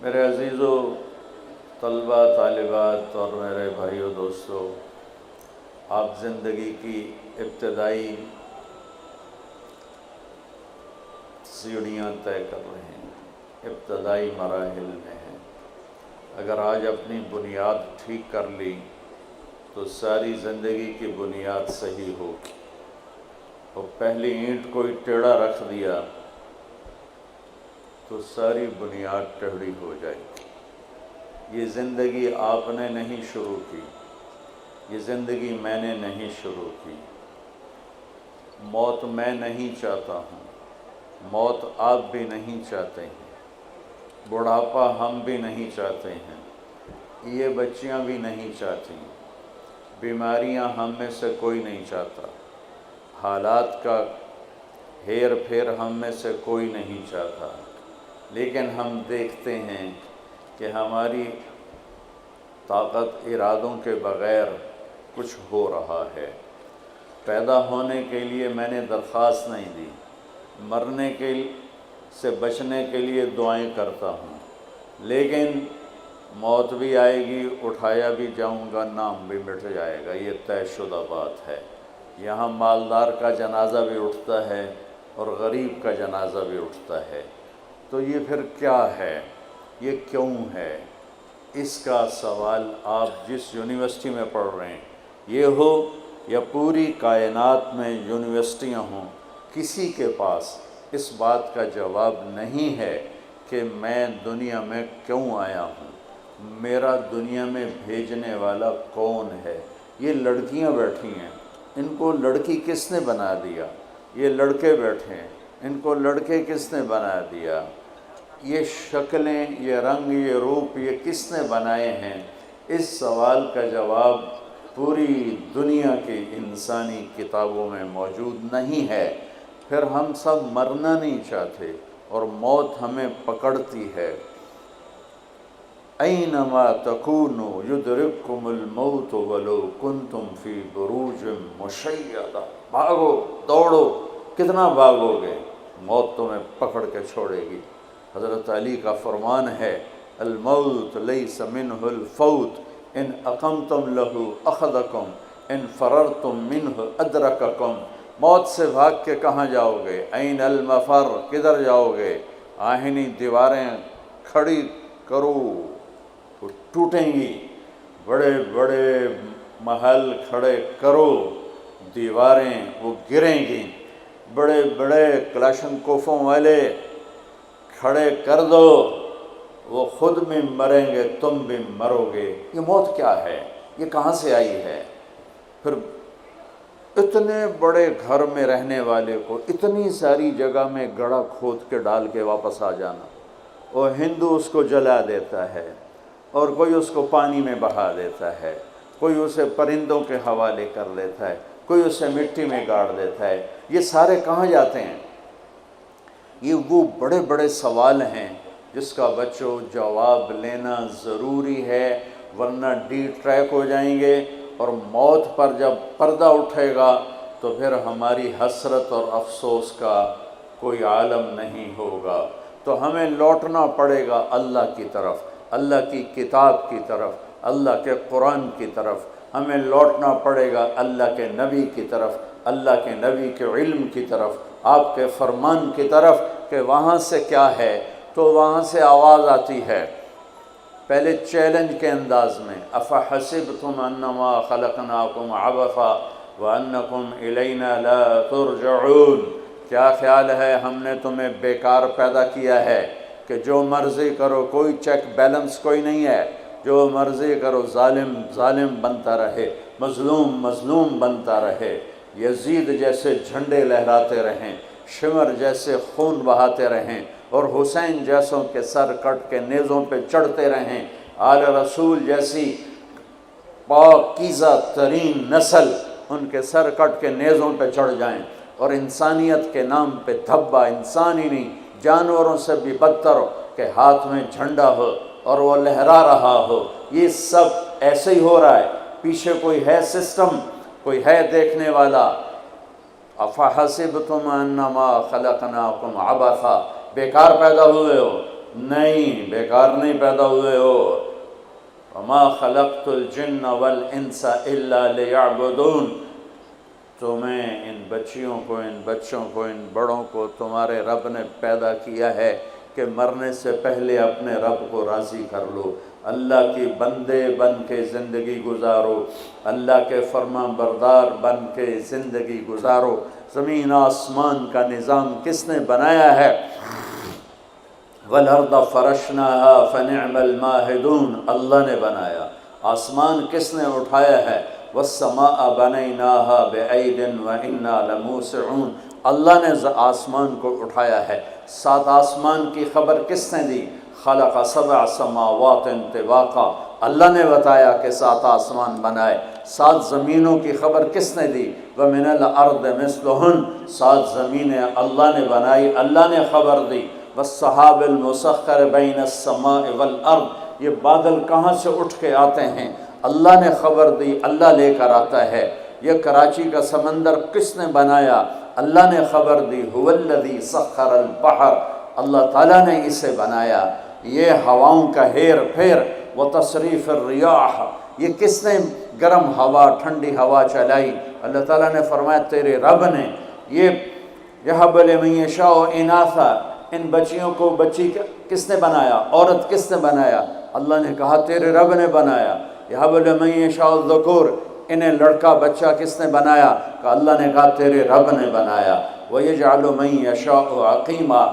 میرے عزیزو طلبہ طالبات اور میرے بھائیو دوستو، آپ زندگی کی ابتدائی سیڑھیاں طے کر رہے ہیں، ابتدائی مراحل میں ہیں۔ اگر آج اپنی بنیاد ٹھیک کر لی تو ساری زندگی کی بنیاد صحیح ہوگی، اور پہلی اینٹ کوئی ٹیڑھا رکھ دیا تو ساری بنیاد ٹیڑھی ہو جائے گی۔ یہ زندگی آپ نے نہیں شروع کی، یہ زندگی میں نے نہیں شروع کی۔ موت میں نہیں چاہتا ہوں، موت آپ بھی نہیں چاہتے ہیں، بڑھاپا ہم بھی نہیں چاہتے ہیں، یہ بچیاں بھی نہیں چاہتی، بیماریاں ہم میں سے کوئی نہیں چاہتا، حالات کا ہیر پھیر ہم میں سے کوئی نہیں چاہتا، لیکن ہم دیکھتے ہیں کہ ہماری طاقت ارادوں کے بغیر کچھ ہو رہا ہے۔ پیدا ہونے کے لیے میں نے درخواست نہیں دی، مرنے سے بچنے کے لیے دعائیں کرتا ہوں، لیکن موت بھی آئے گی، اٹھایا بھی جاؤں گا، نام بھی مٹ جائے گا، یہ طے شدہ بات ہے۔ یہاں مالدار کا جنازہ بھی اٹھتا ہے اور غریب کا جنازہ بھی اٹھتا ہے، تو یہ پھر کیا ہے، یہ کیوں ہے؟ اس کا سوال آپ جس یونیورسٹی میں پڑھ رہے ہیں یہ ہو یا پوری کائنات میں یونیورسٹیاں ہوں، کسی کے پاس اس بات کا جواب نہیں ہے کہ میں دنیا میں کیوں آیا ہوں، میرا دنیا میں بھیجنے والا کون ہے۔ یہ لڑکیاں بیٹھی ہیں، ان کو لڑکی کس نے بنا دیا؟ یہ لڑکے بیٹھے ہیں، ان کو لڑکے کس نے بنا دیا؟ یہ شکلیں، یہ رنگ، یہ روپ، یہ کس نے بنائے ہیں؟ اس سوال کا جواب پوری دنیا کی انسانی کتابوں میں موجود نہیں ہے۔ پھر ہم سب مرنا نہیں چاہتے اور موت ہمیں پکڑتی ہے۔ اینما تکونوا یدرککم الموت ولو کنتم فی بروج مشیدہ۔ بھاگو، دوڑو، کتنا بھاگو گے، موت تمہیں پکڑ کے چھوڑے گی۔ حضرت علی کا فرمان ہے، الموت لیس منہ الفوت ان اقمتم لہ اخذکم ان فررتم منہ ادرککم۔ موت سے بھاگ کے کہاں جاؤ گے؟ این المفر، کدھر جاؤ گے؟ آہنی دیواریں کھڑی کرو، وہ ٹوٹیں گی، بڑے بڑے محل کھڑے کرو، دیواریں وہ گریں گی، بڑے بڑے کلاشنکوفوں والے کھڑے کر دو، وہ خود بھی مریں گے، تم بھی مرو گے۔ یہ موت کیا ہے؟ یہ کہاں سے آئی ہے؟ پھر اتنے بڑے گھر میں رہنے والے کو اتنی ساری جگہ میں گڑھا کھود کے ڈال کے واپس آ جانا، اور ہندو اس کو جلا دیتا ہے، اور کوئی اس کو پانی میں بہا دیتا ہے، کوئی اسے پرندوں کے حوالے کر دیتا ہے، کوئی اسے مٹی میں گاڑ دیتا ہے۔ یہ سارے کہاں جاتے ہیں؟ یہ وہ بڑے بڑے سوال ہیں جس کا بچوں جواب لینا ضروری ہے، ورنہ ڈی ٹریک ہو جائیں گے، اور موت پر جب پردہ اٹھے گا تو پھر ہماری حسرت اور افسوس کا کوئی عالم نہیں ہوگا۔ تو ہمیں لوٹنا پڑے گا اللہ کی طرف، اللہ کی کتاب کی طرف، اللہ کے قرآن کی طرف، ہمیں لوٹنا پڑے گا اللہ کے نبی کی طرف، اللہ کے نبی کے علم کی طرف، آپ کے فرمان کی طرف، کہ وہاں سے کیا ہے۔ تو وہاں سے آواز آتی ہے، پہلے چیلنج کے انداز میں، افحسبتم انما خلقناکم عبثا وانکم الینا لا ترجعون۔ کیا خیال ہے ہم نے تمہیں بیکار پیدا کیا ہے کہ جو مرضی کرو، کوئی چیک بیلنس کوئی نہیں ہے، جو مرضی کرو، ظالم ظالم بنتا رہے، مظلوم مظلوم بنتا رہے، یزید جیسے جھنڈے لہراتے رہیں، شمر جیسے خون بہاتے رہیں، اور حسین جیسوں کے سر کٹ کے نیزوں پہ چڑھتے رہیں، آل رسول جیسی پاکیزہ ترین نسل ان کے سر کٹ کے نیزوں پہ چڑھ جائیں، اور انسانیت کے نام پہ دھبا، انسان ہی نہیں جانوروں سے بھی بدتر ہو کہ ہاتھ میں جھنڈا ہو اور وہ لہرا رہا ہو۔ یہ سب ایسے ہی ہو رہا ہے، پیچھے کوئی ہے سسٹم، کوئی ہے دیکھنے والا۔ افحسبتم انما خلقناکم عبثا، بیکار پیدا ہوئے ہو، نہیں، بیکار نہیں پیدا ہوئے ہو۔ وما خلقت الجن والانس الا لیعبدون، تمہیں ان بچیوں کو، ان بچوں کو، ان بڑوں کو تمہارے رب نے پیدا کیا ہے کہ مرنے سے پہلے اپنے رب کو راضی کر لو، اللہ کی بندے بن کے زندگی گزارو، اللہ کے فرما بردار بن کے زندگی گزارو۔ زمین آسمان کا نظام کس نے بنایا ہے؟ وَالْأَرْضَ فَرَشْنَاهَا فَنِعْمَ الْمَاهِدُونَ، اللہ نے بنایا۔ آسمان کس نے اٹھایا ہے؟ وَالسَّمَاءَ بَنَيْنَاهَا بِأَيْدٍ وَإِنَّا لَمُوسِعُونَ، اللہ نے آسمان کو اٹھایا ہے۔ 7 آسمان کی خبر کس نے دی؟ خلق 7 سماوات طباقا، اللہ نے بتایا کہ 7 آسمان بنائے۔ 7 زمینوں کی خبر کس نے دی؟ وَمِنَ الْأَرْضِ مِثْلُهُنَّ، 7 زمینیں اللہ نے بنائی، اللہ نے خبر دی۔ وَالسَّحَابِ الْمُسَخَّرِ بَيْنَ السَّمَاءِ وَالْأَرْضِ، یہ بادل کہاں سے اٹھ کے آتے ہیں؟ اللہ نے خبر دی، اللہ لے کر آتا ہے۔ یہ کراچی کا سمندر کس نے بنایا؟ اللہ نے خبر دی۔ هُوَ الَّذِي سَخَّرَ الْبَحْرَ، اللہ تعالیٰ نے اسے بنایا۔ یہ ہواؤں کا ہیر پھیر، وَتَصْرِيفِ الرِّيَاحِ، یہ کس نے گرم ہوا ٹھنڈی ہوا چلائی؟ اللہ تعالیٰ نے فرمایا تیرے رب نے۔ یہ يَهَبُ لِمَن يَشَاءُ إِنَاثًا، ان بچیوں کو بچی کس نے بنایا؟ عورت کس نے بنایا؟ اللہ نے کہا تیرے رب نے بنایا۔ يَهَبُ لِمَن يَشَاءُ الذُّكُورَ، انہیں لڑکا بچہ کس نے بنایا؟ کہ اللہ نے کہا تیرے رب نے بنایا۔ وَيَجْعَلُ مَن يَشَاءُ عَقِيمًا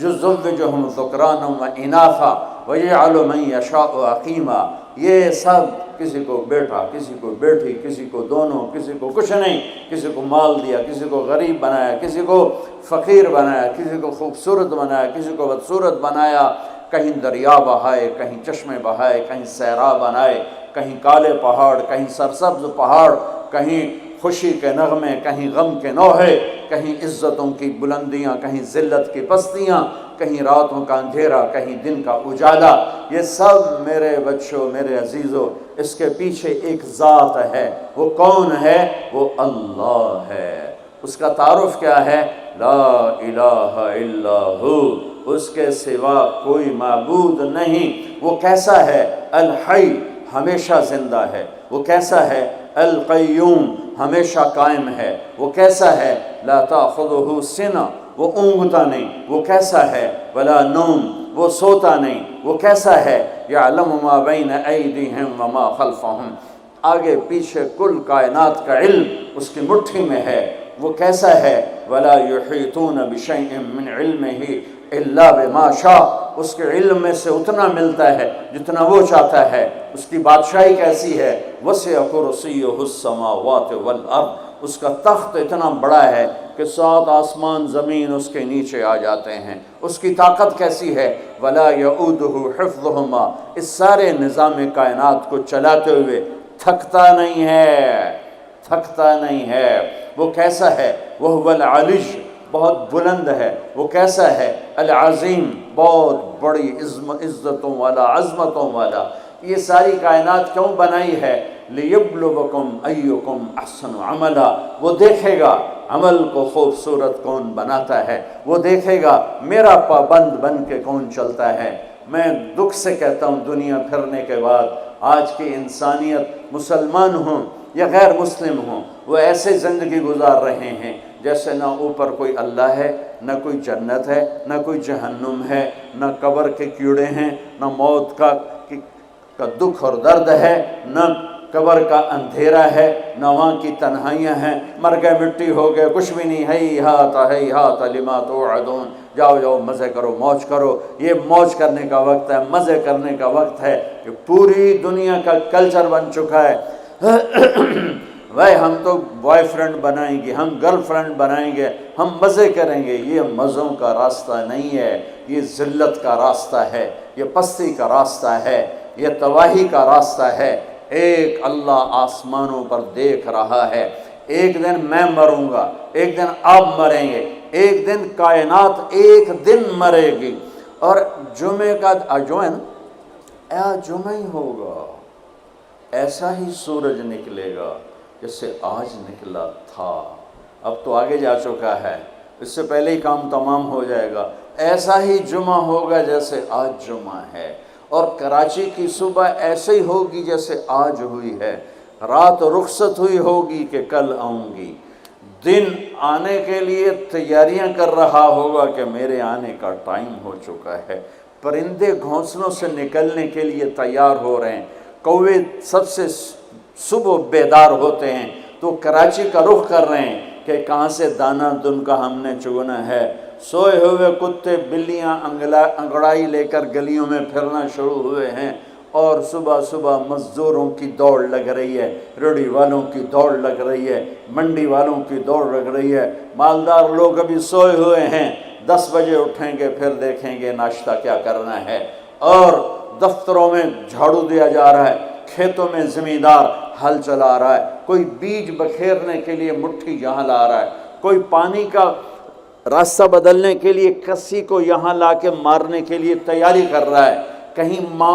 يُزَوِّجُهُمْ ذُكْرَانًا وَإِنَاثًا وَيَجْعَلُ مَن يَشَاءُ عَقِيمًا، یہ سب کسی کو بیٹا، کسی کو بیٹی، کسی کو دونوں، کسی کو کچھ نہیں، کسی کو مال دیا، کسی کو غریب بنایا، کسی کو فقیر بنایا، کسی کو خوبصورت بنایا، کسی کو بدصورت بنایا، کہیں دریا بہائے، کہیں چشمے بہائے، کہیں صحرا بنائے، کہیں کالے پہاڑ، کہیں سرسبز پہاڑ، کہیں خوشی کے نغمے، کہیں غم کے نوحے، کہیں عزتوں کی بلندیاں، کہیں ذلت کی پستیاں، کہیں راتوں کا اندھیرا، کہیں دن کا اجالا۔ یہ سب میرے بچوں، میرے عزیزوں، اس کے پیچھے ایک ذات ہے۔ وہ کون ہے؟ وہ اللہ ہے۔ اس کا تعارف کیا ہے؟ لا الہ الا ہو، اس کے سوا کوئی معبود نہیں۔ وہ کیسا ہے؟ الحی، ہمیشہ زندہ ہے۔ وہ کیسا ہے؟ القیوم، ہمیشہ قائم ہے۔ وہ کیسا ہے؟ لا تأخذہ سنہ، وہ اونگتا نہیں۔ وہ کیسا ہے؟ ولا نوم، وہ سوتا نہیں۔ وہ کیسا ہے؟ یعلم ما بین ایدیہم وما خلفہم، آگے پیچھے کل کائنات کا علم اس کی مٹھی میں ہے۔ وہ کیسا ہے؟ ولا یحیطون بشیء من علمہ الا بما شاء، اس کے علم میں سے اتنا ملتا ہے جتنا وہ چاہتا ہے۔ اس کی بادشاہی کیسی ہے؟ وسع کرسیہ السماوات والارض، اس کا تخت اتنا بڑا ہے کہ 7 آسمان زمین اس کے نیچے آ جاتے ہیں۔ اس کی طاقت کیسی ہے؟ ولا یعودہ حفظہما، اس سارے نظام کائنات کو چلاتے ہوئے تھکتا نہیں ہے، تھکتا نہیں ہے۔ وہ کیسا ہے؟ وہو العلی، بہت بلند ہے۔ وہ کیسا ہے؟ العظیم، بہت بڑی عزتوں والا، عظمتوں والا۔ یہ ساری کائنات کیوں بنائی ہے؟ لیبلوکم ایکم احسن عملا، وہ دیکھے گا عمل کو خوبصورت کون بناتا ہے، وہ دیکھے گا میرا پابند بن کے کون چلتا ہے۔ میں دکھ سے کہتا ہوں دنیا پھرنے کے بعد آج کی انسانیت، مسلمان ہوں یا غیر مسلم ہوں، وہ ایسے زندگی گزار رہے ہیں جیسے نہ اوپر کوئی اللہ ہے، نہ کوئی جنت ہے، نہ کوئی جہنم ہے، نہ قبر کے کیڑے ہیں، نہ موت کا دکھ اور درد ہے، نہ قبر کا اندھیرا ہے، نہ وہاں کی تنہائیاں ہیں۔ مر گئے، مٹی ہو گئے، کچھ بھی نہیں۔ ہیہات لما توعدون، جاؤ جاؤ مزے کرو، موج کرو۔ یہ موج کرنے کا وقت ہے، مزے کرنے کا وقت ہے۔ کہ پوری دنیا کا کلچر بن چکا ہے بھائی ہم تو بوائے فرینڈ بنائیں گے، ہم گرل فرینڈ بنائیں گے، ہم مزے کریں گے۔ یہ مزوں کا راستہ نہیں ہے، یہ ذلت کا راستہ ہے، یہ پستی کا راستہ ہے، یہ تباہی کا راستہ ہے۔ ایک اللہ آسمانوں پر دیکھ رہا ہے۔ ایک دن میں مروں گا، ایک دن آپ مریں گے، ایک دن کائنات ایک دن مرے گی۔ اور جمعے کا جمعہ ہی ہوگا، ایسا ہی سورج نکلے گا جیسے آج نکلا تھا۔ اب تو آگے جا چکا ہے، اس سے پہلے ہی کام تمام ہو جائے گا۔ ایسا ہی جمعہ ہوگا جیسے آج جمعہ ہے، اور کراچی کی صبح ایسے ہی ہوگی جیسے آج ہوئی ہے۔ رات رخصت ہوئی ہوگی کہ کل آؤں گی، دن آنے کے لیے تیاریاں کر رہا ہوگا کہ میرے آنے کا ٹائم ہو چکا ہے۔ پرندے گھونسلوں سے نکلنے کے لیے تیار ہو رہے ہیں، کوے سب سے صبح بیدار ہوتے ہیں تو کراچی کا رخ کر رہے ہیں کہ کہاں سے دانہ دن کا ہم نے چگنا ہے۔ سوئے ہوئے کتے بلیاں انگڑائی لے کر گلیوں میں پھرنا شروع ہوئے ہیں، اور صبح صبح مزدوروں کی دوڑ لگ رہی ہے، ریڑھی والوں کی دوڑ لگ رہی ہے، منڈی والوں کی دوڑ لگ رہی ہے۔ مالدار لوگ ابھی سوئے ہوئے ہیں، 10 بجے اٹھیں گے، پھر دیکھیں گے ناشتہ کیا کرنا ہے، اور دفتروں میں جھاڑو دیا جا رہا ہے، کھیتوں میں زمیندار ہل چلا رہا ہے، کوئی بیج بکھیرنے کے لیے مٹھی یہاں لا رہا ہے، کوئی پانی کا راستہ بدلنے کے لیے کسی کو یہاں لا کے مارنے کے لیے تیاری کر رہا ہے۔ کہیں ماں